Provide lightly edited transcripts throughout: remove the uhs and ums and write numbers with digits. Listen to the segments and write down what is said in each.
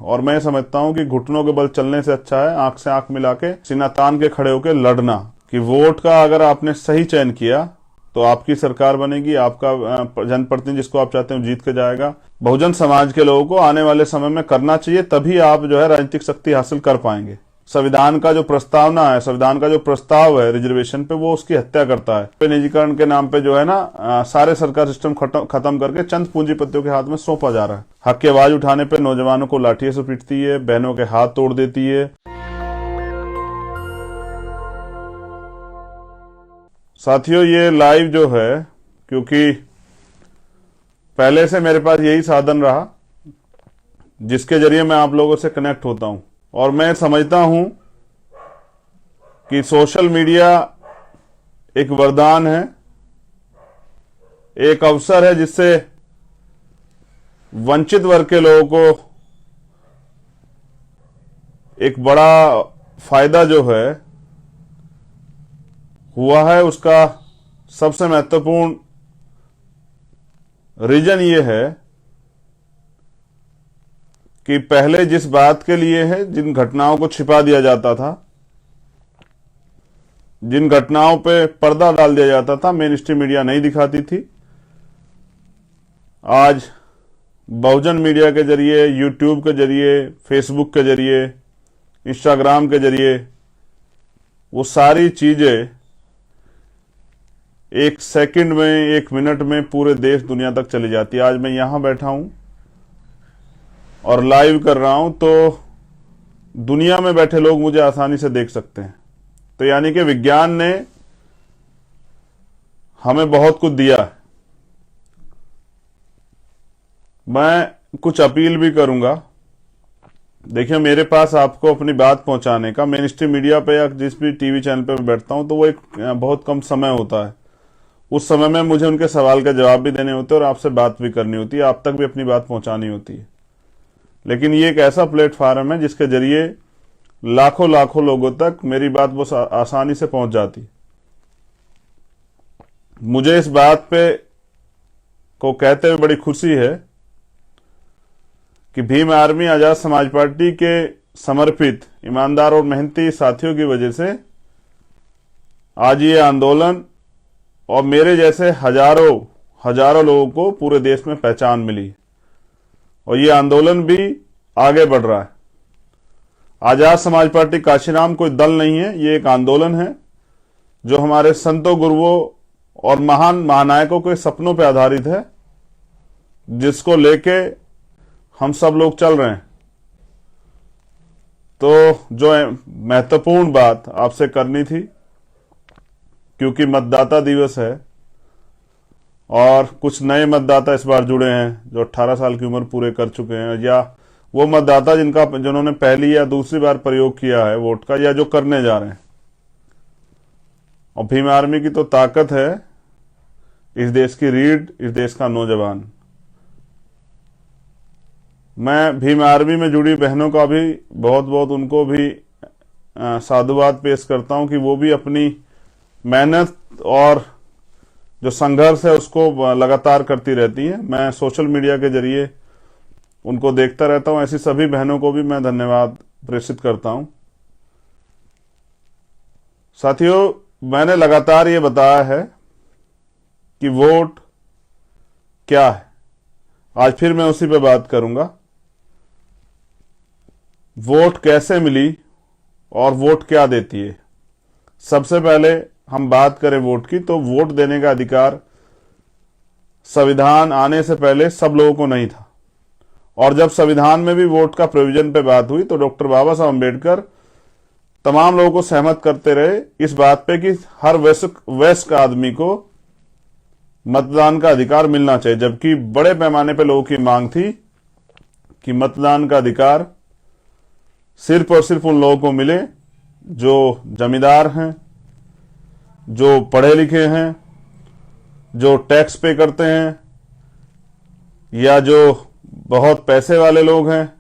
और मैं समझता हूं कि घुटनों के बल चलने से अच्छा है आंख से आंख मिला के सीना तान के खड़े होकर लड़ना। कि वोट का अगर आपने सही चयन किया तो आपकी सरकार बनेगी, आपका जनप्रतिनिधि जिसको आप चाहते हैं जीत के जाएगा। बहुजन समाज के लोगों को आने वाले समय में करना चाहिए, तभी आप जो है राजनीतिक शक्ति हासिल कर पाएंगे। संविधान का जो प्रस्तावना है, संविधान का जो प्रस्ताव है रिजर्वेशन पे, वो उसकी हत्या करता है। निजीकरण के नाम पे जो है ना सारे सरकार सिस्टम खत्म करके चंद पूंजीपतियों के हाथ में सौंपा जा रहा है। हक की आवाज उठाने पे नौजवानों को लाठियों से पीटती है, बहनों के हाथ तोड़ देती है। साथियों, ये लाइव जो है, क्योंकि पहले से मेरे पास यही साधन रहा जिसके जरिए मैं आप लोगों से कनेक्ट होता हूं, और मैं समझता हूं कि सोशल मीडिया एक वरदान है, एक अवसर है जिससे वंचित वर्ग के लोगों को एक बड़ा फायदा जो है हुआ है। उसका सबसे महत्वपूर्ण रीजन ये है कि पहले जिस बात के लिए है, जिन घटनाओं को छिपा दिया जाता था, जिन घटनाओं पे पर्दा डाल दिया जाता था, मेन स्ट्रीम मीडिया नहीं दिखाती थी, आज बहुजन मीडिया के जरिए, यूट्यूब के जरिए, फेसबुक के जरिए, इंस्टाग्राम के जरिए वो सारी चीजें एक सेकंड में, एक मिनट में पूरे देश दुनिया तक चली जाती है। आज मैं यहां बैठा हूं और लाइव कर रहा हूं तो दुनिया में बैठे लोग मुझे आसानी से देख सकते हैं। तो यानी कि विज्ञान ने हमें बहुत कुछ दिया है। मैं कुछ अपील भी करूंगा। देखिए, मेरे पास आपको अपनी बात पहुंचाने का मेन स्ट्रीम मीडिया पे या जिस भी टीवी चैनल पे मैं बैठता हूं तो वो एक बहुत कम समय होता है। उस समय में मुझे उनके सवाल का जवाब भी देने होते हैं और आपसे बात भी करनी होती है, आप तक भी अपनी बात पहुंचानी होती है। लेकिन ये एक ऐसा प्लेटफॉर्म है जिसके जरिए लाखों लाखों लोगों तक मेरी बात बहुत आसानी से पहुंच जाती। मुझे इस बात पे को कहते हुए बड़ी खुशी है कि भीम आर्मी आजाद समाज पार्टी के समर्पित, ईमानदार और मेहनती साथियों की वजह से आज ये आंदोलन और मेरे जैसे हजारों लोगों को पूरे देश में पहचान मिली और ये आंदोलन भी आगे बढ़ रहा है। आजाद समाज पार्टी काशीराम कोई दल नहीं है, ये एक आंदोलन है जो हमारे संतों, गुरुओं और महान महानायकों के सपनों पर आधारित है, जिसको लेके हम सब लोग चल रहे हैं। तो जो महत्वपूर्ण बात आपसे करनी थी, क्योंकि मतदाता दिवस है और कुछ नए मतदाता इस बार जुड़े हैं जो 18 साल की उम्र पूरे कर चुके हैं, या वो मतदाता जिन्होंने पहली या दूसरी बार प्रयोग किया है वोट का, या जो करने जा रहे हैं। और भीम आर्मी की तो ताकत है, इस देश की रीढ़, इस देश का नौजवान। मैं भीम आर्मी में जुड़ी बहनों का भी बहुत उनको भी साधुवाद पेश करता हूं कि वो भी अपनी मेहनत और जो संघर्ष है उसको लगातार करती रहती हैं। मैं सोशल मीडिया के जरिए उनको देखता रहता हूं। ऐसी सभी बहनों को भी मैं धन्यवाद प्रेषित करता हूं। साथियों, मैंने लगातार ये बताया है कि वोट क्या है। आज फिर मैं उसी पे बात करूंगा। वोट कैसे मिली और वोट क्या देती है। सबसे पहले हम बात करें वोट की, तो वोट देने का अधिकार संविधान आने से पहले सब लोगों को नहीं था, और जब संविधान में भी वोट का प्रोविजन पे बात हुई तो डॉक्टर बाबा साहब अम्बेडकर तमाम लोगों को सहमत करते रहे इस बात पे कि हर वयस्क आदमी को मतदान का अधिकार मिलना चाहिए। जबकि बड़े पैमाने पे लोगों की मांग थी कि मतदान का अधिकार सिर्फ और सिर्फ उन लोगों को मिले जो जमींदार हैं, जो पढ़े लिखे हैं, जो टैक्स पे करते हैं, या जो बहुत पैसे वाले लोग हैं।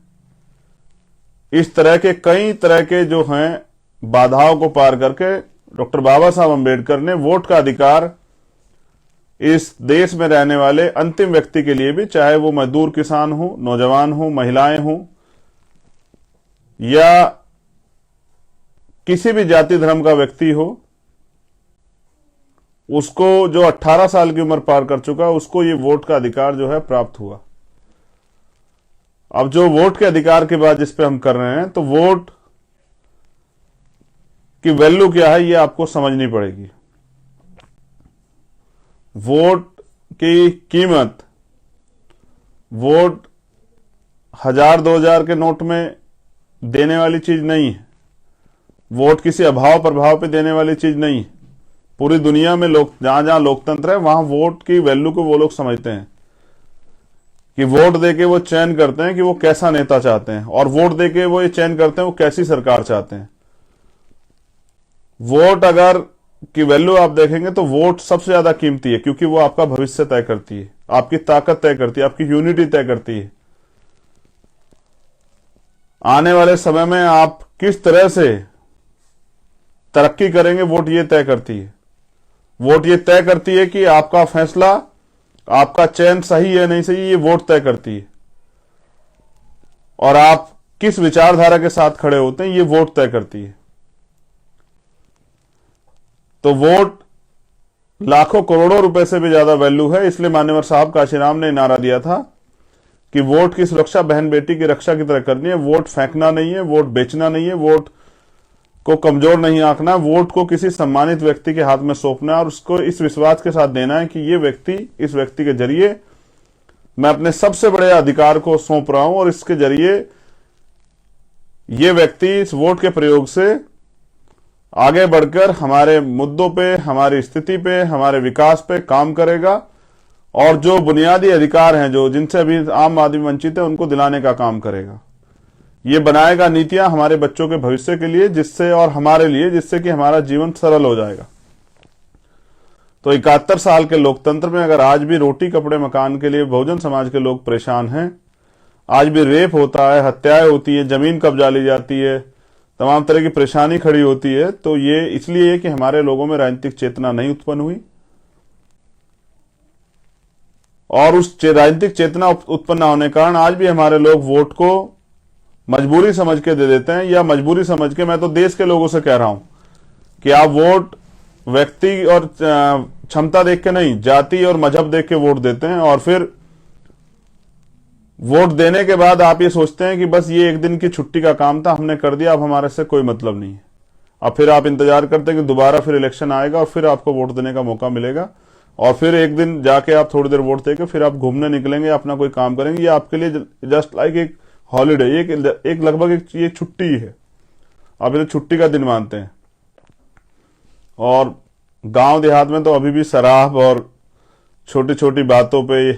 इस तरह के कई तरह के जो हैं बाधाओं को पार करके डॉक्टर बाबा साहब अम्बेडकर ने वोट का अधिकार इस देश में रहने वाले अंतिम व्यक्ति के लिए भी, चाहे वो मजदूर किसान हो, नौजवान हो, महिलाएं हो, या किसी भी जाति धर्म का व्यक्ति हो, उसको जो 18 साल की उम्र पार कर चुका है, उसको ये वोट का अधिकार जो है प्राप्त हुआ। अब जो वोट के अधिकार की बात जिस पे हम कर रहे हैं, तो वोट की वैल्यू क्या है ये आपको समझनी पड़ेगी। वोट की कीमत, वोट 1000-2000 के नोट में देने वाली चीज नहीं है। वोट किसी अभाव प्रभाव पे देने वाली चीज नहीं है। पूरी दुनिया में लोग जहां जहां लोकतंत्र है वहां वोट की वैल्यू को वो लोग समझते हैं कि वोट देके वो चयन करते हैं कि वो कैसा नेता चाहते हैं, और वोट देके वो ये चयन करते हैं वो कैसी सरकार चाहते हैं। वोट अगर की वैल्यू आप देखेंगे तो वोट सबसे ज्यादा कीमती है, क्योंकि वो आपका भविष्य तय करती है, आपकी ताकत तय करती है, आपकी यूनिटी तय करती है। आने वाले समय में आप किस तरह से तरक्की करेंगे वोट ये तय करती है। वोट ये तय करती है कि आपका फैसला, आपका चयन सही है नहीं सही, ये वोट तय करती है। और आप किस विचारधारा के साथ खड़े होते हैं ये वोट तय करती है। तो वोट लाखों करोड़ों रुपए से भी ज्यादा वैल्यू है। इसलिए मान्यवर साहब काशीराम ने नारा दिया था कि वोट की सुरक्षा बहन बेटी की रक्षा की तरह करनी है। वोट फेंकना नहीं है, वोट बेचना नहीं है, वोट को कमजोर नहीं आंकना, वोट को किसी सम्मानित व्यक्ति के हाथ में सौंपना और उसको इस विश्वास के साथ देना है कि ये व्यक्ति, इस व्यक्ति के जरिए मैं अपने सबसे बड़े अधिकार को सौंप रहा हूं, और इसके जरिए ये व्यक्ति इस वोट के प्रयोग से आगे बढ़कर हमारे मुद्दों पे, हमारी स्थिति पे, हमारे विकास पे काम करेगा, और जो बुनियादी अधिकार हैं जो जिनसे अभी आम आदमी वंचित है उनको दिलाने का काम करेगा। ये बनाएगा नीतियां हमारे बच्चों के भविष्य के लिए, जिससे और हमारे लिए, जिससे कि हमारा जीवन सरल हो जाएगा। तो 71 साल के लोकतंत्र में अगर आज भी रोटी कपड़े मकान के लिए बहुजन समाज के लोग परेशान हैं, आज भी रेप होता है, हत्याएं होती है, जमीन कब्जा ली जाती है, तमाम तरह की परेशानी खड़ी होती है, तो ये इसलिए कि हमारे लोगों में राजनीतिक चेतना नहीं उत्पन्न हुई। और उस राजनीतिक चेतना उत्पन्न होने के कारण आज भी हमारे लोग वोट को मजबूरी समझ के दे देते हैं, या मजबूरी समझ के, मैं तो देश के लोगों से कह रहा हूं कि आप वोट व्यक्ति और क्षमता देख के नहीं, जाति और मजहब देख के वोट देते हैं, और फिर वोट देने के बाद आप ये सोचते हैं कि बस ये एक दिन की छुट्टी का काम था, हमने कर दिया, अब हमारे से कोई मतलब नहीं है। अब फिर आप इंतजार करते हैं कि दोबारा फिर इलेक्शन आएगा और फिर आपको वोट देने का मौका मिलेगा, और फिर एक दिन जाके आप थोड़ी देर वोट देके फिर आप घूमने निकलेंगे, अपना कोई काम करेंगे। ये आपके लिए जस्ट लाइक एक हॉलीडे, एक लगभग ये छुट्टी है, आप इसे छुट्टी का दिन मानते हैं। और गांव देहात में तो अभी भी शराब और छोटी छोटी बातों पे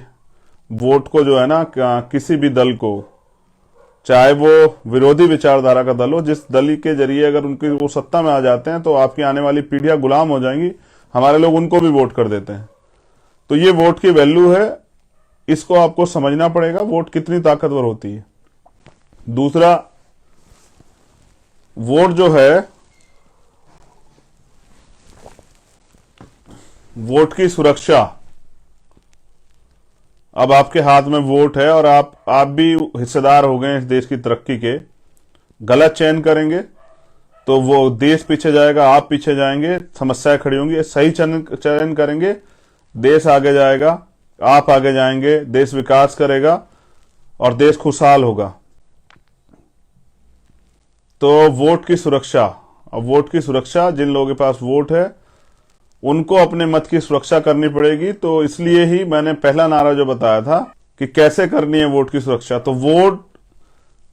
वोट को जो है ना, किसी भी दल को, चाहे वो विरोधी विचारधारा का दल हो, जिस दल के जरिए अगर उनकी वो सत्ता में आ जाते हैं तो आपकी आने वाली पीढ़ियां गुलाम हो जाएंगी, हमारे लोग उनको भी वोट कर देते हैं। तो ये वोट की वैल्यू है, इसको आपको समझना पड़ेगा, वोट कितनी ताकतवर होती है। दूसरा, वोट जो है, वोट की सुरक्षा। अब आपके हाथ में वोट है और आप भी हिस्सेदार हो गए इस देश की तरक्की के। गलत चयन करेंगे तो वो देश पीछे जाएगा, आप पीछे जाएंगे, समस्याएं खड़ी होंगी। सही चयन करेंगे, देश आगे जाएगा, आप आगे जाएंगे, देश विकास करेगा और देश खुशहाल होगा। तो वोट की सुरक्षा, अब वोट की सुरक्षा, जिन लोगों के पास वोट है उनको अपने मत की सुरक्षा करनी पड़ेगी। तो इसलिए ही मैंने पहला नारा जो बताया था कि कैसे करनी है वोट की सुरक्षा। तो वोट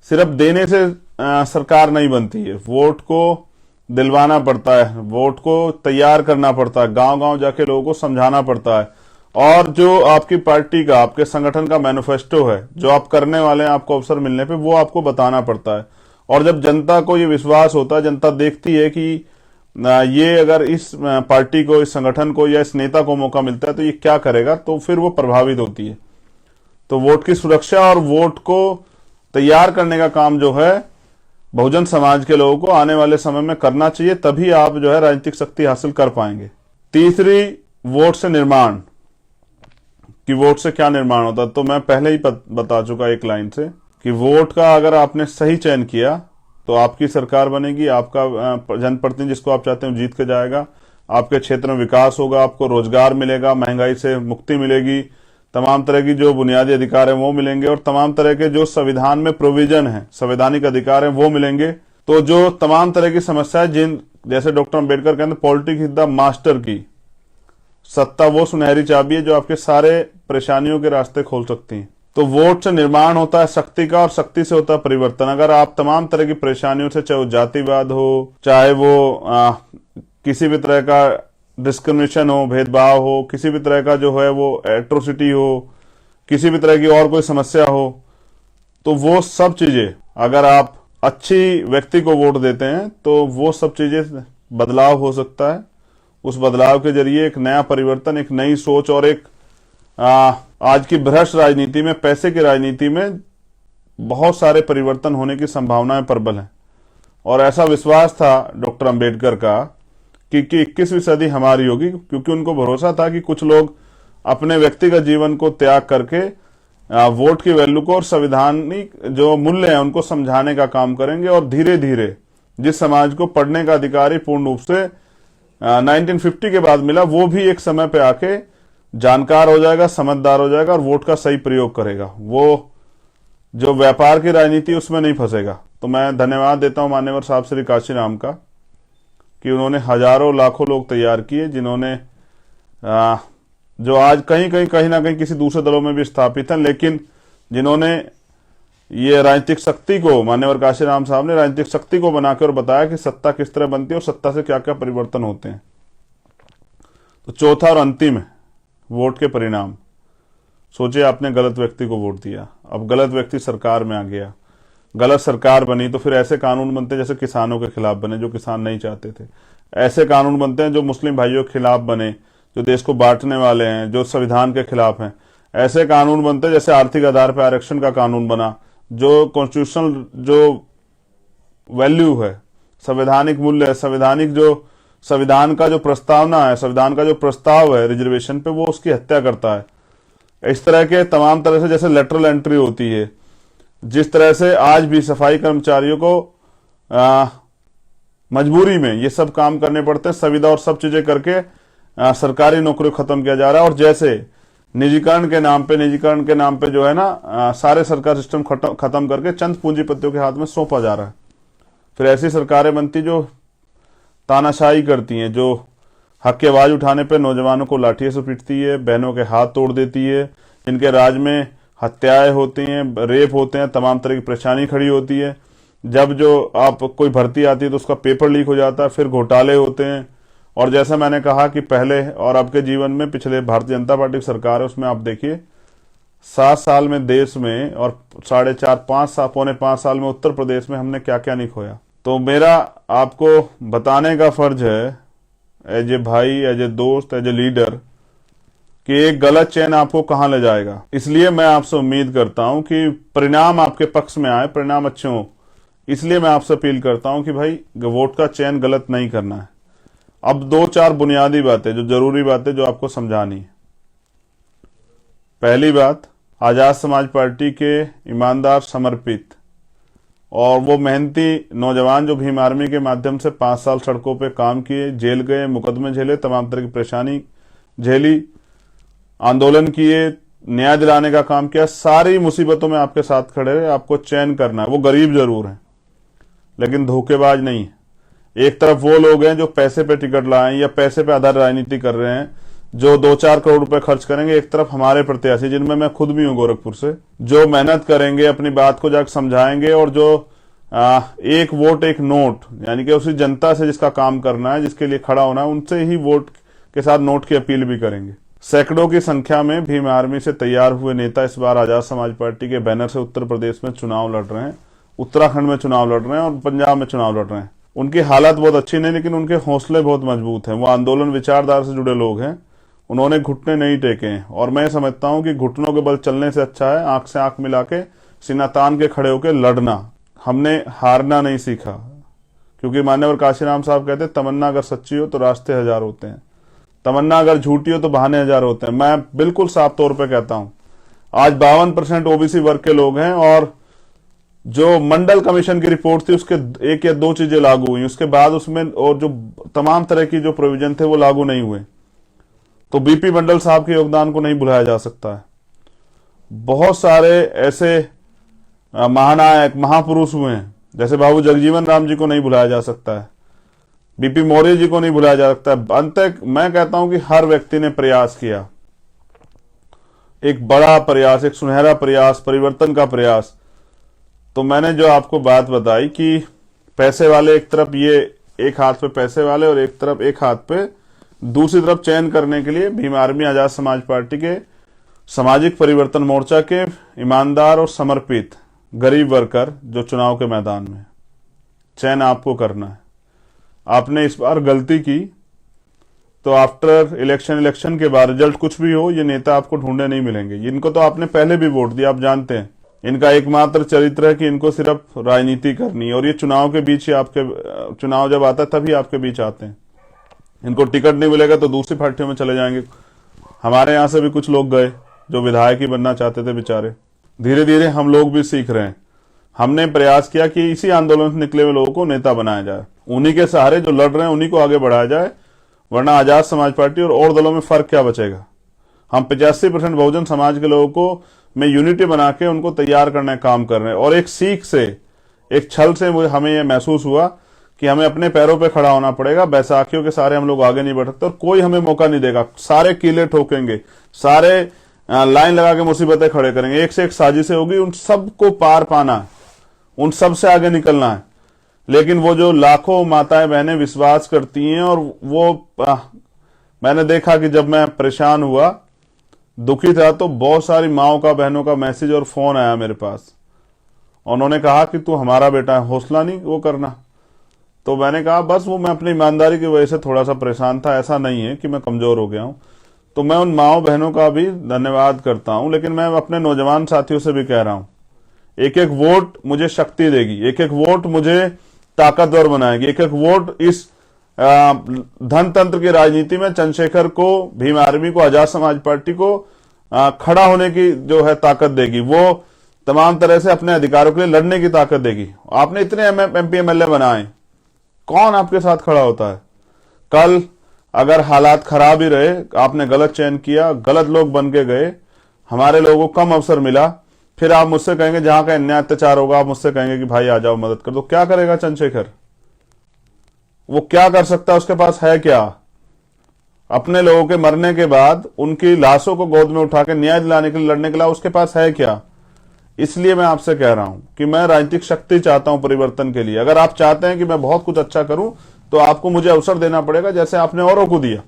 सिर्फ देने से सरकार नहीं बनती है, वोट को दिलवाना पड़ता है, वोट को तैयार करना पड़ता है, गांव गांव जाके लोगों को समझाना पड़ता है, और जो आपकी पार्टी का, आपके संगठन का मैनिफेस्टो है, जो आप करने वाले हैं आपको अवसर मिलने पे, वो आपको बताना पड़ता है। और जब जनता को ये विश्वास होता है, जनता देखती है कि ये अगर इस पार्टी को, इस संगठन को या इस नेता को मौका मिलता है तो ये क्या करेगा, तो फिर वो प्रभावित होती है। तो वोट की सुरक्षा और वोट को तैयार करने का काम जो है बहुजन समाज के लोगों को आने वाले समय में करना चाहिए, तभी आप जो है राजनीतिक शक्ति हासिल कर पाएंगे। तीसरी, वोट से निर्माण, कि वोट से क्या निर्माण होता है। तो मैं पहले ही बता चुका एक लाइन से कि वोट का अगर आपने सही चयन किया तो आपकी सरकार बनेगी, आपका जनप्रतिनिधि जिसको आप चाहते हैं जीत के जाएगा, आपके क्षेत्र में विकास होगा, आपको रोजगार मिलेगा, महंगाई से मुक्ति मिलेगी, तमाम तरह की जो बुनियादी अधिकार है वो मिलेंगे, और तमाम तरह के जो संविधान में प्रोविजन है, संवैधानिक अधिकार है वो मिलेंगे। तो जो तमाम तरह की समस्याएं, जिन जैसे डॉक्टर अम्बेडकर कहते हैं पॉलिटिक्स इज द मास्टर की, सत्ता वो सुनहरी चाबी है जो आपके सारे परेशानियों के रास्ते खोल सकती है। तो वोट से निर्माण होता है शक्ति का, और शक्ति से होता है परिवर्तन। अगर आप तमाम तरह की परेशानियों से, चाहे वो जातिवाद हो, चाहे वो किसी भी तरह का डिस्क्रिमिनेशन हो, भेदभाव हो, किसी भी तरह का जो है वो एट्रोसिटी हो, किसी भी तरह की और कोई समस्या हो, तो वो सब चीजें अगर आप अच्छी व्यक्ति को वोट देते हैं तो वो सब चीजें बदलाव हो सकता है। उस बदलाव के जरिए एक नया परिवर्तन, एक नई सोच, और एक आज की भ्रष्ट राजनीति में, पैसे की राजनीति में बहुत सारे परिवर्तन होने की संभावनाएं प्रबल हैं। और ऐसा विश्वास था डॉक्टर अंबेडकर का कि 21वीं सदी हमारी होगी, क्योंकि उनको भरोसा था कि कुछ लोग अपने व्यक्तिगत जीवन को त्याग करके वोट की वैल्यू को और संवैधानिक जो मूल्य हैं उनको समझाने का काम करेंगे। और धीरे धीरे जिस समाज को पढ़ने का अधिकार ही पूर्ण रूप से 1950 के बाद मिला, वो भी एक समय पे आके जानकार हो जाएगा, समझदार हो जाएगा और वोट का सही प्रयोग करेगा। वो जो व्यापार की राजनीति उसमें नहीं फंसेगा। तो मैं धन्यवाद देता हूं मान्यवर साहब श्री काशीराम का कि उन्होंने हजारों लाखों लोग तैयार किए, जिन्होंने जो आज कहीं ना कहीं किसी दूसरे दलों में भी स्थापित हैं, लेकिन जिन्होंने ये राजनीतिक शक्ति को, मान्यवर काशीराम साहब ने राजनीतिक शक्ति को बनाकर और बताया कि सत्ता किस तरह बनती है और सत्ता से क्या क्या परिवर्तन होते हैं। तो चौथा और अंतिम है वोट के परिणाम। सोचिए आपने गलत व्यक्ति को वोट दिया, अब गलत व्यक्ति सरकार में आ गया, गलत सरकार बनी, तो फिर ऐसे कानून बनते हैं जैसे किसानों के खिलाफ बने, जो किसान नहीं चाहते थे। ऐसे कानून बनते हैं जो मुस्लिम भाइयों के खिलाफ बने, जो देश को बांटने वाले हैं, जो संविधान के खिलाफ हैं। ऐसे कानून बनते हैं जैसे आर्थिक आधार पर आरक्षण का कानून बना, जो कॉन्स्टिट्यूशनल जो वैल्यू है, संवैधानिक मूल्य है, संवैधानिक जो संविधान का जो प्रस्तावना है, संविधान का जो प्रस्ताव है रिजर्वेशन पे, वो उसकी हत्या करता है। इस तरह के तमाम तरह से, जैसे लेटरल एंट्री होती है, जिस तरह से आज भी सफाई कर्मचारियों को मजबूरी में ये सब काम करने पड़ते हैं, संविदा और सब चीजें करके सरकारी नौकरी खत्म किया जा रहा है। और जैसे निजीकरण के नाम पे जो है ना, सारे सरकार सिस्टम खत्म करके चंद पूंजीपतियों के हाथ में सौंपा जा रहा है। फिर ऐसी सरकारें बनती जो तानाशाही करती हैं, जो हक की आवाज उठाने पे नौजवानों को लाठियों से पीटती है, बहनों के हाथ तोड़ देती है, जिनके राज में हत्याएं होती हैं, रेप होते हैं, तमाम तरह की परेशानी खड़ी होती है। जब जो आप कोई भर्ती आती है तो उसका पेपर लीक हो जाता है, फिर घोटाले होते हैं। और जैसा मैंने कहा कि पहले और अब के जीवन में, पिछले भारतीय जनता पार्टी की सरकार है, उसमें आप देखिए 7 साल में देश में और 4.5 पौने 5 साल में उत्तर प्रदेश में हमने क्या क्या नहीं खोया। तो मेरा आपको बताने का फर्ज है, एज ए भाई, एज ए दोस्त, एज ए लीडर, कि एक गलत चयन आपको कहां ले जाएगा। इसलिए मैं आपसे उम्मीद करता हूं कि परिणाम आपके पक्ष में आए, परिणाम अच्छे हों। इसलिए मैं आपसे अपील करता हूं कि भाई वोट का चयन गलत नहीं करना है। अब 2-4 बुनियादी बातें, जो जरूरी बातें जो आपको समझानी है। पहली बात, आजाद समाज पार्टी के ईमानदार, समर्पित और वो मेहनती नौजवान जो भीम आर्मी के माध्यम से 5 साल सड़कों पे काम किए, जेल गए, मुकदमे झेले, तमाम तरह की परेशानी झेली, आंदोलन किए, न्याय दिलाने का काम किया, सारी मुसीबतों में आपके साथ खड़े रहे। आपको चयन करना है। वो गरीब जरूर है लेकिन धोखेबाज नहीं है। एक तरफ वो लोग हैं जो पैसे पे टिकट लाए या पैसे पे आधार राजनीति कर रहे हैं, जो 2-4 करोड़ रुपए खर्च करेंगे। एक तरफ हमारे प्रत्याशी, जिनमें मैं खुद भी हूं गोरखपुर से, जो मेहनत करेंगे, अपनी बात को जाकर समझाएंगे, और जो एक वोट एक नोट, यानी कि उसी जनता से जिसका काम करना है, जिसके लिए खड़ा होना है, उनसे ही वोट के साथ नोट की अपील भी करेंगे। सैकड़ों की संख्या में भीम आर्मी से तैयार हुए नेता इस बार आजाद समाज पार्टी के बैनर से उत्तर प्रदेश में चुनाव लड़ रहे हैं, उत्तराखंड में चुनाव लड़ रहे हैं और पंजाब में चुनाव लड़ रहे हैं। उनकी हालत बहुत अच्छी नहीं, लेकिन उनके हौसले बहुत मजबूत हैं। वो आंदोलन विचारधारा से जुड़े लोग हैं, उन्होंने घुटने नहीं टेके हैं। और मैं समझता हूं कि घुटनों के बल चलने से अच्छा है आंख से आंख मिला के, सीना तान के खड़े होकर लड़ना। हमने हारना नहीं सीखा, क्योंकि मान्यवर काशीराम साहब कहते हैं, तमन्ना अगर सच्ची हो तो रास्ते 1000 होते हैं, तमन्ना अगर झूठी हो तो बहाने 1000 होते हैं। मैं बिल्कुल साफ तौर पे कहता हूं, आज 52% ओबीसी वर्ग के लोग हैं और जो मंडल कमीशन की रिपोर्ट थी उसके 1 या 2 चीजें लागू हुई, उसके बाद उसमें और जो तमाम तरह की जो प्रोविजन थे वो लागू नहीं हुए। तो बीपी मंडल साहब के योगदान को नहीं भुलाया जा सकता है। बहुत सारे ऐसे महानायक महापुरुष हुए हैं, जैसे बाबू जगजीवन राम जी को नहीं भुलाया जा सकता है, बीपी मौर्य जी को नहीं भुलाया जा सकता है। अंत मैं कहता हूं कि हर व्यक्ति ने प्रयास किया, एक बड़ा प्रयास, एक सुनहरा प्रयास, परिवर्तन का प्रयास। तो मैंने जो आपको बात बताई कि पैसे वाले एक तरफ, ये एक हाथ पे पैसे वाले और एक तरफ, एक हाथ पे दूसरी तरफ चयन करने के लिए भीम आर्मी आजाद समाज पार्टी के सामाजिक परिवर्तन मोर्चा के ईमानदार और समर्पित गरीब वर्कर जो चुनाव के मैदान में, चयन आपको करना है। आपने इस बार गलती की तो आफ्टर इलेक्शन के बाद रिजल्ट कुछ भी हो, ये नेता आपको ढूंढे नहीं मिलेंगे। इनको तो आपने पहले भी वोट दिया, आप जानते हैं। इनका एकमात्र चरित्र है कि इनको सिर्फ राजनीति करनी है, और ये चुनाव के बीच ही, आपके चुनाव जब आता है तभी आपके बीच आते हैं। इनको टिकट नहीं मिलेगा तो दूसरी पार्टियों में चले जाएंगे। हमारे यहां से भी कुछ लोग गए जो विधायक ही बनना चाहते थे बेचारे। धीरे धीरे हम लोग भी सीख रहे हैं। हमने प्रयास किया कि इसी आंदोलन से निकले हुए लोगों को नेता बनाया जाए, उन्हीं के सहारे जो लड़ रहे हैं उन्हीं को आगे बढ़ाया जाए, वरना आजाद समाज पार्टी और दलों में फर्क क्या बचेगा। हम 85% बहुजन समाज के लोगों को में यूनिटी बना के उनको तैयार करने का काम कर रहे हैं। और एक सीख से, एक छल से हमें यह महसूस हुआ कि हमें अपने पैरों पे खड़ा होना पड़ेगा। बैसाखियों के सारे हम लोग आगे नहीं बढ़ सकते और कोई हमें मौका नहीं देगा। सारे कीले ठोकेंगे, सारे लाइन लगा के मुसीबतें खड़े करेंगे, एक से एक साजिशें होगी, उन सबको पार पाना है, उन सब से आगे निकलना है। लेकिन वो जो लाखों माताएं बहनें विश्वास करती हैं, और वो मैंने देखा कि जब मैं परेशान हुआ, दुखी था, तो बहुत सारी माओं का, बहनों का मैसेज और फोन आया मेरे पास। उन्होंने कहा कि तू हमारा बेटा है, हौसला नहीं वो करना। तो मैंने कहा बस वो मैं अपनी ईमानदारी की वजह से थोड़ा सा परेशान था, ऐसा नहीं है कि मैं कमजोर हो गया हूं। तो मैं उन माओ बहनों का भी धन्यवाद करता हूं, लेकिन मैं अपने नौजवान साथियों से भी कह रहा हूं, एक एक वोट मुझे शक्ति देगी, एक एक वोट मुझे ताकतवर बनाएगी, एक एक वोट इस धन तंत्र की राजनीति में चंद्रशेखर को, भीम आर्मी को, आजाद समाज पार्टी को खड़ा होने की जो है ताकत देगी। वो तमाम तरह से अपने अधिकारों के लिए लड़ने की ताकत देगी। आपने इतने एमपी एमएलए बनाए, कौन आपके साथ खड़ा होता है? कल अगर हालात खराब ही रहे, आपने गलत चयन किया, गलत लोग बन के गए, हमारे लोगों को कम अवसर मिला, फिर आप मुझसे कहेंगे जहां का अन्याय अत्याचार होगा, आप मुझसे कहेंगे कि भाई आ जाओ मदद कर दो। क्या करेगा चंद्रशेखर? वो क्या कर सकता है? उसके पास है क्या? अपने लोगों के मरने के बाद उनकी लाशों को गोद में उठा के न्याय दिलाने के लिए, लड़ने के लिए उसके पास है क्या? इसलिए मैं आपसे कह रहा हूं कि मैं राजनीतिक शक्ति चाहता हूं परिवर्तन के लिए। अगर आप चाहते हैं कि मैं बहुत कुछ अच्छा करूं तो आपको मुझे अवसर देना पड़ेगा, जैसे आपने औरों को दिया।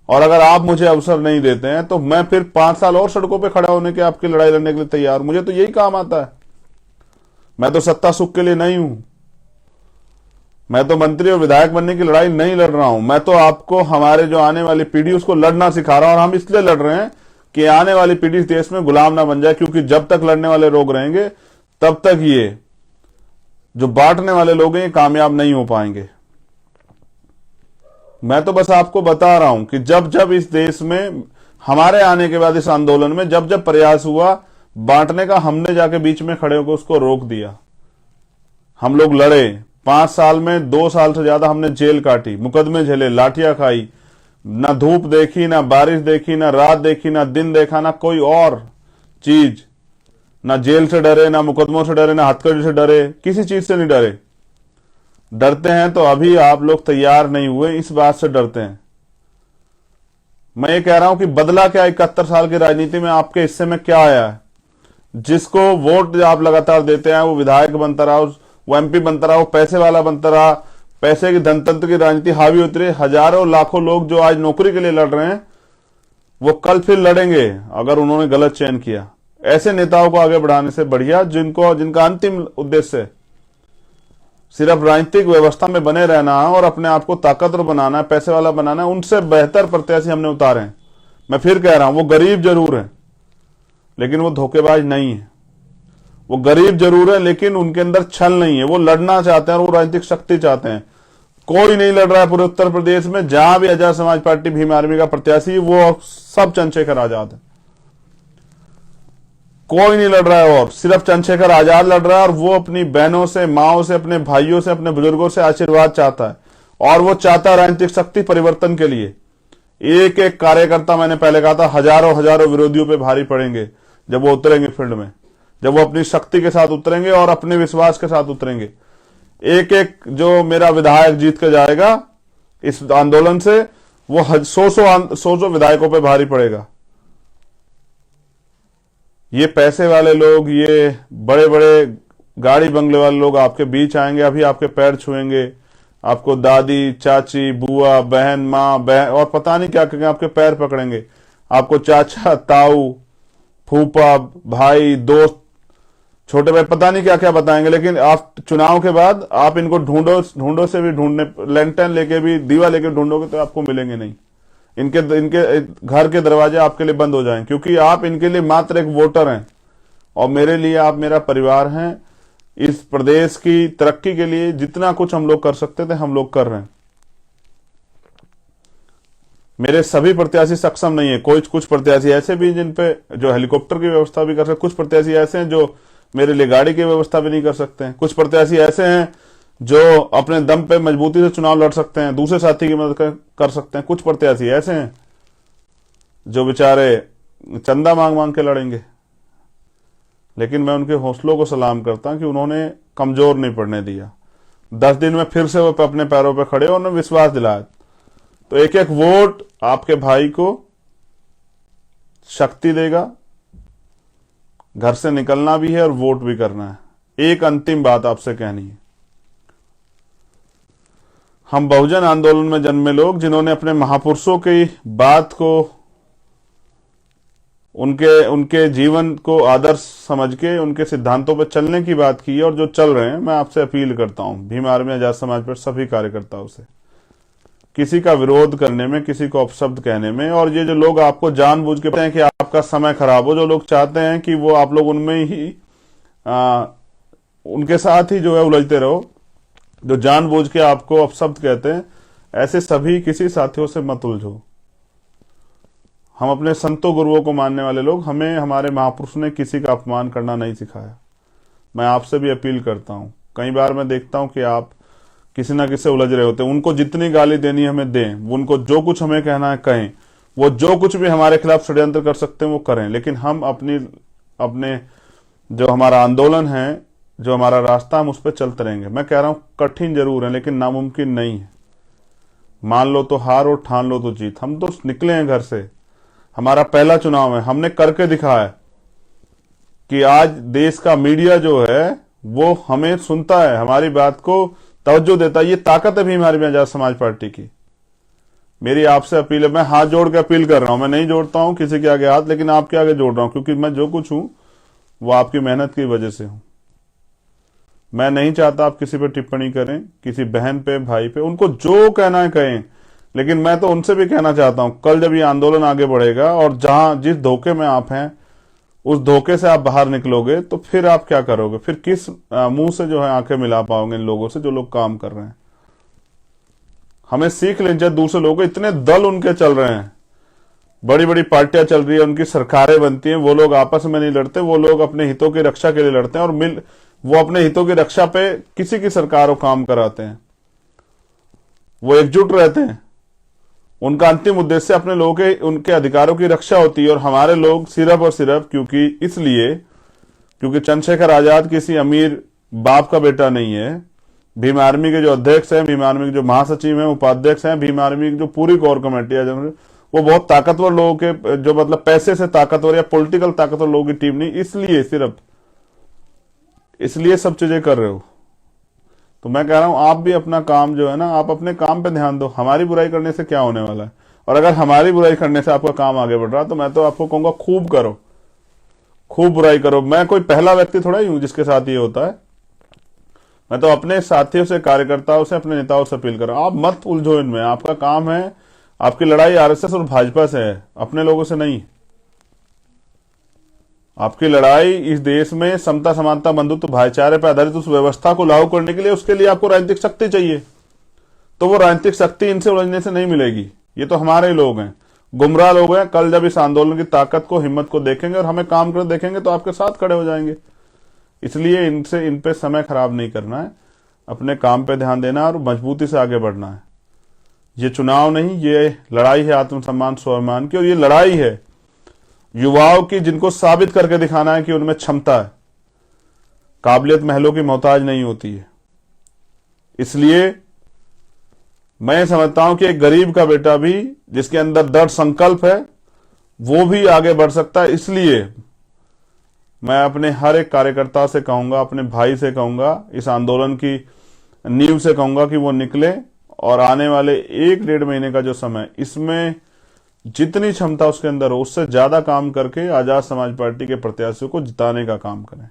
और अगर आप मुझे अवसर नहीं देते हैं तो मैं फिर 5 साल और सड़कों पे खड़ा होने के, आपकी लड़ाई लड़ने के लिए तैयार। मुझे तो यही काम आता है। मैं तो सत्ता सुख के लिए नहीं हूं। मैं तो मंत्री और विधायक बनने की लड़ाई नहीं लड़ रहा हूं। मैं तो आपको, हमारे जो आने वाली पीढ़ी, उसको लड़ना सिखा रहा हूं। और हम इसलिए लड़ रहे हैं कि आने वाली पीढ़ी इस देश में गुलाम ना बन जाए, क्योंकि जब तक लड़ने वाले लोग रहेंगे तब तक ये जो बांटने वाले लोग हैं ये कामयाब नहीं हो पाएंगे। मैं तो बस आपको बता रहा हूं कि जब जब इस देश में हमारे आने के बाद, इस आंदोलन में जब जब प्रयास हुआ बांटने का, हमने जाके बीच में खड़े होकर उसको रोक दिया। हम लोग लड़े। 5 साल में 2 साल से ज्यादा हमने जेल काटी, मुकदमे झेले, लाठियां खाई, ना धूप देखी, ना बारिश देखी, ना रात देखी, ना दिन देखा, ना कोई और चीज। ना जेल से डरे, ना मुकदमों से डरे, ना हथकड़ी से डरे, किसी चीज से नहीं डरे। डरते हैं तो अभी आप लोग तैयार नहीं हुए, इस बात से डरते हैं। मैं ये कह रहा हूं कि बदला क्या 71 साल की राजनीति में आपके हिस्से में क्या आया है? जिसको वोट आप लगातार देते हैं वो विधायक बनता रहा, वो एमपी बनता रहा, वो पैसे वाला बनता रहा, पैसे की धनतंत्र की राजनीति हावी होती रही। हजारों लाखों लोग जो आज नौकरी के लिए लड़ रहे हैं वो कल फिर लड़ेंगे अगर उन्होंने गलत चयन किया। ऐसे नेताओं को आगे बढ़ाने से बढ़िया जिनका अंतिम उद्देश्य सिर्फ राजनीतिक व्यवस्था में बने रहना है और अपने आप को ताकतवर बनाना है, पैसे वाला बनाना है, उनसे बेहतर प्रत्याशी हमने उतारे हैं। मैं फिर कह रहा हूं, वो गरीब जरूर है लेकिन वो धोखेबाज नहीं है। वो गरीब जरूर है लेकिन उनके अंदर छल नहीं है। वो लड़ना चाहते हैं और वो राजनीतिक शक्ति चाहते हैं। कोई नहीं लड़ रहा है पूरे उत्तर प्रदेश में। जहां भी आजाद समाज पार्टी, भीम आर्मी का प्रत्याशी, वो सब चंद्रशेखर आजाद है। कोई नहीं लड़ रहा है और सिर्फ चंद्रशेखर आजाद लड़ रहा है, और वो अपनी बहनों से, माओ से, अपने भाइयों से, अपने बुजुर्गों से आशीर्वाद चाहता है, और वो चाहता है राजनीतिक शक्ति परिवर्तन के लिए। एक एक कार्यकर्ता, मैंने पहले कहा था, हजारों हजारों विरोधियों पे भारी पड़ेंगे जब वो उतरेंगे फील्ड में, जब वो अपनी शक्ति के साथ उतरेंगे और अपने विश्वास के साथ उतरेंगे। एक एक जो मेरा विधायक जीत के जाएगा इस आंदोलन से, वो सौ विधायकों पे भारी पड़ेगा। ये पैसे वाले लोग, ये बड़े बड़े गाड़ी बंगले वाले लोग आपके बीच आएंगे, अभी आपके पैर छुएंगे, आपको दादी, चाची, बुआ, बहन, माँ, बहन और पता नहीं क्या करेंगे, आपके पैर पकड़ेंगे, आपको चाचा, ताऊ, फूफा, भाई, दोस्त, छोटे भाई, पता नहीं क्या क्या बताएंगे। लेकिन आप चुनाव के बाद आप इनको ढूंढो से भी ढूंढने, लैंटर्न लेके भी, दीवा लेके ढूंढोगे तो आपको मिलेंगे नहीं। इनके घर के दरवाजे आपके लिए बंद हो जाएंगे, क्योंकि आप इनके लिए मात्र एक वोटर हैं, और मेरे लिए आप मेरा परिवार हैं। इस प्रदेश की तरक्की के लिए जितना कुछ हम लोग कर सकते थे, हम लोग कर रहे हैं। मेरे सभी प्रत्याशी सक्षम नहीं है, कुछ प्रत्याशी ऐसे भी जिन पे जो हेलीकॉप्टर की व्यवस्था भी कर सकते, कुछ प्रत्याशी ऐसे हैं जो मेरे लिए गाड़ी की व्यवस्था भी नहीं कर सकते हैं, कुछ प्रत्याशी ऐसे हैं जो अपने दम पे मजबूती से चुनाव लड़ सकते हैं, दूसरे साथी की मदद कर सकते हैं, कुछ प्रत्याशी ऐसे हैं जो बेचारे चंदा मांग मांग के लड़ेंगे। लेकिन मैं उनके हौसलों को सलाम करता हूं कि उन्होंने कमजोर नहीं पड़ने दिया। 10 दिन में फिर से वो अपने पैरों पर खड़े और उन्होंने विश्वास दिलाया। तो एक एक वोट आपके भाई को शक्ति देगा। घर से निकलना भी है और वोट भी करना है। एक अंतिम बात आपसे कहनी है, हम बहुजन आंदोलन में जन्मे लोग, जिन्होंने अपने महापुरुषों की बात को, उनके जीवन को आदर्श समझ के उनके सिद्धांतों पर चलने की बात की है, और जो चल रहे हैं, मैं आपसे अपील करता हूं भीम आर्मी आजाद समाज पर सभी कार्यकर्ताओं से, किसी का विरोध करने में, किसी को अपशब्द कहने में, और ये जो लोग आपको जानबूझ के कहते हैं कि आपका समय खराब हो, जो लोग चाहते हैं कि वो आप लोग उनमें ही उनके साथ ही जो है उलझते रहो, जो जानबूझ के आपको अपशब्द कहते हैं, ऐसे सभी किसी साथियों से मत उलझो। हम अपने संतों गुरुओं को मानने वाले लोग, हमें हमारे महापुरुष ने किसी का अपमान करना नहीं सिखाया। मैं आपसे भी अपील करता हूं, कई बार मैं देखता हूं कि आप किसी ना किसी से उलझ रहे होते हैं। उनको जितनी गाली देनी हमें दें, उनको जो कुछ हमें कहना है कहें, वो जो कुछ भी हमारे खिलाफ षड्यंत्र कर सकते हैं वो करें, लेकिन हम अपने जो हमारा आंदोलन है, जो हमारा रास्ता, हम उस पर चलते रहेंगे। मैं कह रहा हूं कठिन जरूर है, लेकिन नामुमकिन नहीं है। मान लो तो हार और ठान लो तो जीत। हम तो निकले हैं घर से, हमारा पहला चुनाव है, हमने करके दिखाया कि आज देश का मीडिया जो है वो हमें सुनता है, हमारी बात को तवज्जो देता है। ये ताकत है भीम आर्मी आजाद समाज पार्टी की। मेरी आपसे अपील है, मैं हाथ जोड़ के अपील कर रहा हूं, मैं नहीं जोड़ता हूं किसी के आगे हाथ, लेकिन आपके आगे जोड़ रहा हूं, क्योंकि मैं जो कुछ हूं वो आपकी मेहनत की वजह से हूं। मैं नहीं चाहता आप किसी पे टिप्पणी करें, किसी बहन पे, भाई पे, उनको जो कहना है कहें, लेकिन मैं तो उनसे भी कहना चाहता हूं, कल जब ये आंदोलन आगे बढ़ेगा और जहां जिस धोखे में आप हैं उस धोखे से आप बाहर निकलोगे, तो फिर आप क्या करोगे? फिर किस मुंह से जो है आंखें मिला पाओगे इन लोगों से जो लोग काम कर रहे हैं? हमें सीख लें, जब दूसरे लोगों, इतने दल उनके चल रहे हैं, बड़ी बड़ी पार्टियां चल रही है, उनकी सरकारें बनती हैं, वो लोग आपस में नहीं लड़ते, वो लोग अपने हितों की रक्षा के लिए लड़ते हैं, और वो अपने हितों की रक्षा पे किसी की सरकार को काम कराते हैं। वो एकजुट रहते हैं, उनका अंतिम उद्देश्य अपने लोगों के, उनके अधिकारों की रक्षा होती है। और हमारे लोग सिर्फ और सिर्फ क्योंकि चंद्रशेखर आजाद किसी अमीर बाप का बेटा नहीं है। भीम आर्मी के जो अध्यक्ष हैं, भीम आर्मी के जो महासचिव हैं, उपाध्यक्ष हैं, भीम आर्मी की जो पूरी कोर कमेटी है, वो बहुत ताकतवर लोगों के, जो मतलब पैसे से ताकतवर या पॉलिटिकल ताकतवर लोगों की टीम नहीं, इसलिए सब चीजें कर रहे हो। तो मैं कह रहा हूं आप भी अपना काम जो है ना, आप अपने काम पे ध्यान दो। हमारी बुराई करने से क्या होने वाला है? और अगर हमारी बुराई करने से आपका काम आगे बढ़ रहा, तो मैं तो आपको कहूंगा खूब करो, खूब बुराई करो। मैं कोई पहला व्यक्ति थोड़ा ही हूं जिसके साथ ये होता है। मैं तो अपने साथियों से, कार्यकर्ताओं से, अपने नेताओं से अपील कर रहा हूं, आप मत उलझो इनमें। आपका काम है, आपकी लड़ाई आरएसएस और भाजपा से है, अपने लोगों से नहीं। आपकी लड़ाई इस देश में समता, समानता, बंधुत्व, भाईचारे पर आधारित उस व्यवस्था को लागू करने के लिए, उसके लिए आपको राजनीतिक शक्ति चाहिए। तो वो राजनीतिक शक्ति इनसे उलझने से नहीं मिलेगी। ये तो हमारे लोग हैं, गुमराह लोग हैं। कल जब इस आंदोलन की ताकत को, हिम्मत को देखेंगे और हमें काम कर देखेंगे तो आपके साथ खड़े हो जाएंगे। इसलिए इन पे समय खराब नहीं करना है, अपने काम पे ध्यान देना और मजबूती से आगे बढ़ना है। ये चुनाव नहीं, ये लड़ाई है आत्मसम्मान स्वाभिमान की, और ये लड़ाई है युवाओं की, जिनको साबित करके दिखाना है कि उनमें क्षमता है। काबिलियत महलों की मोहताज नहीं होती है। इसलिए मैं समझता हूं कि एक गरीब का बेटा भी, जिसके अंदर दृढ़ संकल्प है, वो भी आगे बढ़ सकता है। इसलिए मैं अपने हर एक कार्यकर्ता से कहूंगा, अपने भाई से कहूंगा, इस आंदोलन की नींव से कहूंगा कि वो निकले और आने वाले 1-1.5 महीने का जो समय, इसमें जितनी क्षमता उसके अंदर हो उससे ज्यादा काम करके आजाद समाज पार्टी के प्रत्याशियों को जिताने का काम करें।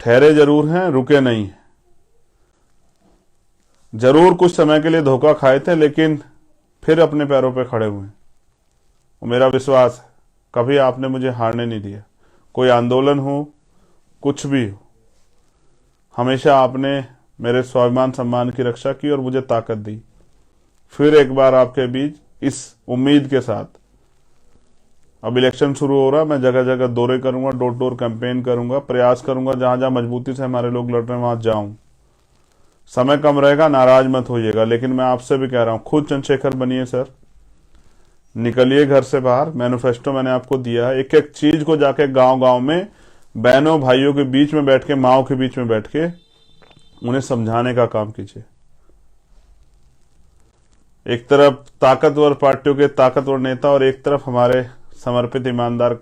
ठहरे जरूर हैं, रुके नहीं हैं। जरूर कुछ समय के लिए धोखा खाए थे, लेकिन फिर अपने पैरों पे खड़े हुए। और मेरा विश्वास है कभी आपने मुझे हारने नहीं दिया। कोई आंदोलन हो, कुछ भी हो, हमेशा आपने मेरे स्वाभिमान सम्मान की रक्षा की और मुझे ताकत दी। फिर एक बार आपके बीच इस उम्मीद के साथ, अब इलेक्शन शुरू हो रहा, मैं जगह जगह दौरे करूंगा, डोर टू डोर कैंपेन करूंगा, प्रयास करूंगा जहां जहां मजबूती से हमारे लोग लड़ रहे हैं वहां जाऊं। समय कम रहेगा, नाराज मत होइएगा, लेकिन मैं आपसे भी कह रहा हूं, खुद चंद्रशेखर बनिए सर, निकलिए घर से बाहर। मैनिफेस्टो मैंने आपको दिया है, एक एक चीज को जाके गांव गांव में बहनों भाइयों के बीच में बैठ के, माओ के बीच में बैठ के उन्हें समझाने का काम कीजिए। एक तरफ ताकतवर पार्टियों के ताकतवर नेता और एक तरफ हमारे समर्पित ईमानदार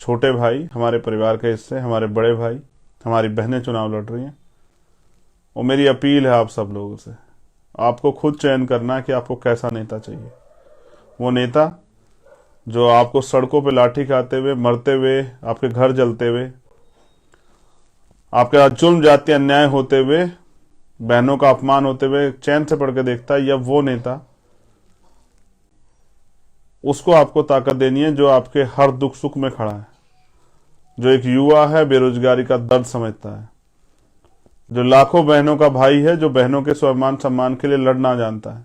छोटे भाई, हमारे परिवार के हिस्से, हमारे बड़े भाई, हमारी बहनें चुनाव लड़ रही हैं। और मेरी अपील है आप सब लोगों से, आपको खुद चयन करना है कि आपको कैसा नेता चाहिए। वो नेता जो आपको सड़कों पे लाठी खाते हुए, मरते हुए, आपके घर जलते हुए, आपके साथ जुल्म जाति अन्याय होते हुए, बहनों का अपमान होते हुए चैन से पढ़ के देखता है, या वो नेता, उसको आपको ताकत देनी है जो आपके हर दुख सुख में खड़ा है, जो एक युवा है, बेरोजगारी का दर्द समझता है, जो लाखों बहनों का भाई है, जो बहनों के स्वाभिमान सम्मान के लिए लड़ना जानता है,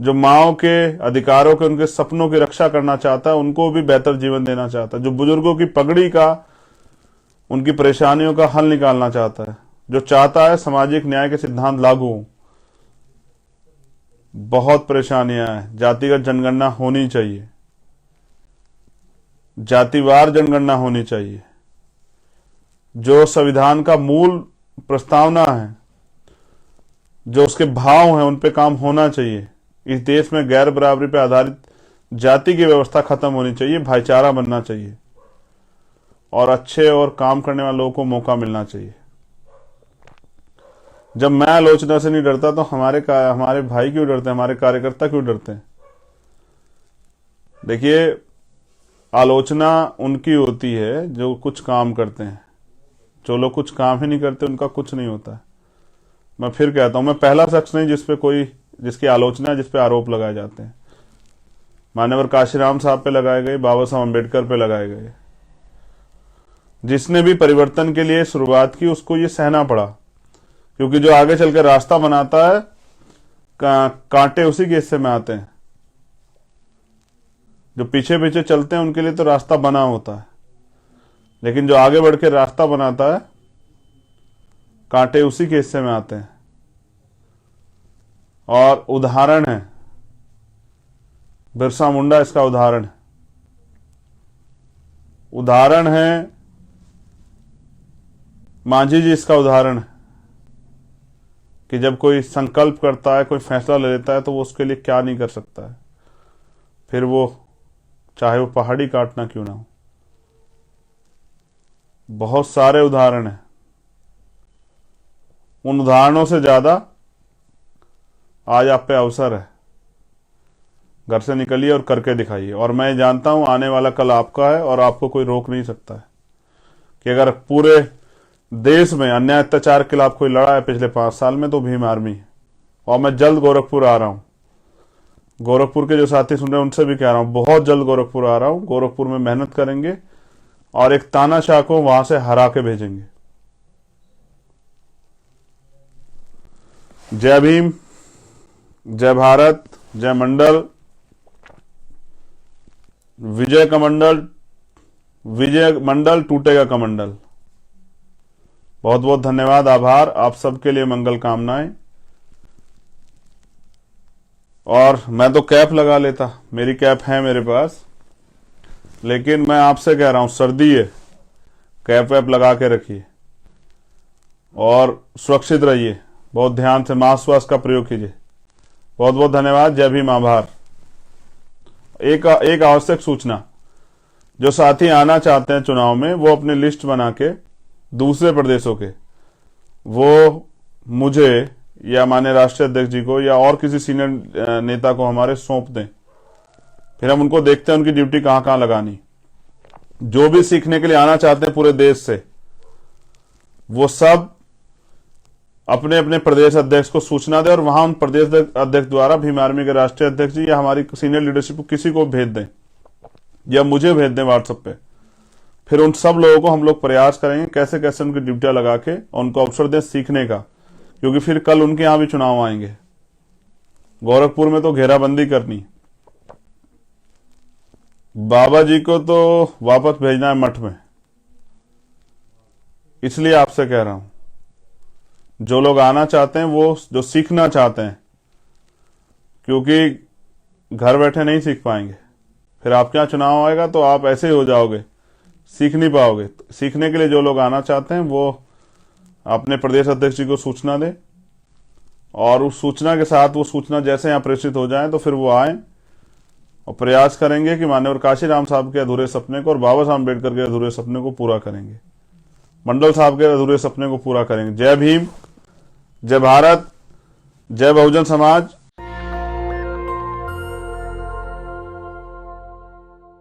जो माओं के अधिकारों के, उनके सपनों की रक्षा करना चाहता है, उनको भी बेहतर जीवन देना चाहता है, जो बुजुर्गों की पगड़ी का, उनकी परेशानियों का हल निकालना चाहता है, जो चाहता है सामाजिक न्याय के सिद्धांत लागू हो। बहुत परेशानियां हैं, जातिगत जनगणना होनी चाहिए, जातिवार जनगणना होनी चाहिए, जो संविधान का मूल प्रस्तावना है, जो उसके भाव हैं, उन पे काम होना चाहिए। इस देश में गैर बराबरी पे आधारित जाति की व्यवस्था खत्म होनी चाहिए, भाईचारा बनना चाहिए और अच्छे और काम करने वाले लोगों को मौका मिलना चाहिए। जब मैं आलोचना से नहीं डरता तो हमारे भाई क्यों डरते हैं, हमारे कार्यकर्ता क्यों डरते हैं? देखिए, आलोचना उनकी होती है जो कुछ काम करते हैं, जो लोग कुछ काम ही नहीं करते उनका कुछ नहीं होता है। मैं फिर कहता हूं, मैं पहला शख्स नहीं जिसकी आलोचना, जिस पे आरोप लगाए जाते हैं। मान्यवर काशीराम साहब पे लगाए गए, बाबा साहब अम्बेडकर पे लगाए गए। जिसने भी परिवर्तन के लिए शुरुआत की उसको ये सहना पड़ा, क्योंकि जो आगे चलकर रास्ता बनाता है, कांटे उसी के हिस्से में आते हैं। जो पीछे पीछे चलते हैं उनके लिए तो रास्ता बना होता है, लेकिन जो आगे बढ़ के रास्ता बनाता है, कांटे उसी के हिस्से में आते हैं। और उदाहरण है बिरसा मुंडा, इसका उदाहरण है मांझी जी, इसका उदाहरण है कि जब कोई संकल्प करता है, कोई फैसला ले लेता है तो वो उसके लिए क्या नहीं कर सकता है, फिर वो चाहे वो पहाड़ी काटना क्यों ना हो। बहुत सारे उदाहरण हैं। उन उदाहरणों से ज्यादा आज आप पे अवसर है। घर से निकलिए और करके दिखाइए। और मैं जानता हूं आने वाला कल आपका है और आपको कोई रोक नहीं सकता है। कि अगर पूरे देश में अन्याय अत्याचार के खिलाफ कोई लड़ा है पिछले 5 साल में तो भीम आर्मी है। और मैं जल्द गोरखपुर आ रहा हूं। गोरखपुर के जो साथी सुन रहे हैं उनसे भी कह रहा हूं, बहुत जल्द गोरखपुर आ रहा हूं। गोरखपुर में मेहनत करेंगे और एक तानाशाह को वहां से हरा के भेजेंगे। जय भीम, जय भारत, जय मंडल, विजय मंडल टूटेगा कमंडल। बहुत बहुत धन्यवाद, आभार। आप सबके लिए मंगल कामनाएं। और मैं तो कैप लगा लेता, मेरी कैप है मेरे पास, लेकिन मैं आपसे कह रहा हूं सर्दी है, कैप वैप लगा के रखिए और सुरक्षित रहिए। बहुत ध्यान से मास्क वास्क का प्रयोग कीजिए। बहुत बहुत धन्यवाद। जय भीम, आभार। एक आवश्यक सूचना, जो साथी आना चाहते हैं चुनाव में, वो अपनी लिस्ट बना के दूसरे प्रदेशों के, वो मुझे या माननीय राष्ट्रीय अध्यक्ष जी को या और किसी सीनियर नेता को हमारे सौंप दें। फिर हम उनको देखते हैं उनकी ड्यूटी कहां कहां लगानी। जो भी सीखने के लिए आना चाहते हैं पूरे देश से, वो सब अपने अपने प्रदेश अध्यक्ष को सूचना दें और वहां उन प्रदेश अध्यक्ष द्वारा भीम आर्मी के राष्ट्रीय अध्यक्ष जी या हमारी सीनियर लीडरशिप को किसी को भेज दें या मुझे भेज दें व्हाट्सएप पे। फिर उन सब लोगों को हम लोग प्रयास करेंगे कैसे कैसे उनकी ड्यूटियां लगा के उनको अवसर दें सीखने का, क्योंकि फिर कल उनके यहां भी चुनाव आएंगे। गोरखपुर में तो घेराबंदी करनी, बाबा जी को तो वापस भेजना है मठ में। इसलिए आपसे कह रहा हूं, जो लोग आना चाहते हैं, वो जो सीखना चाहते हैं, क्योंकि घर बैठे नहीं सीख पाएंगे। फिर आपके यहां चुनाव आएगा तो आप ऐसे ही हो जाओगे, सीख नहीं पाओगे। सीखने के लिए जो लोग आना चाहते हैं वो अपने प्रदेश अध्यक्ष जी को सूचना दें और उस सूचना के साथ वो सूचना जैसे यहां प्रेषित हो जाए तो फिर वो आए और प्रयास करेंगे कि माननीय काशीराम साहब के अधूरे सपने को और बाबा साहब अम्बेडकर के अधूरे सपने को पूरा करेंगे, मंडल साहब के अधूरे सपने को पूरा करेंगे। जय भीम, जय भारत, जय बहुजन समाज।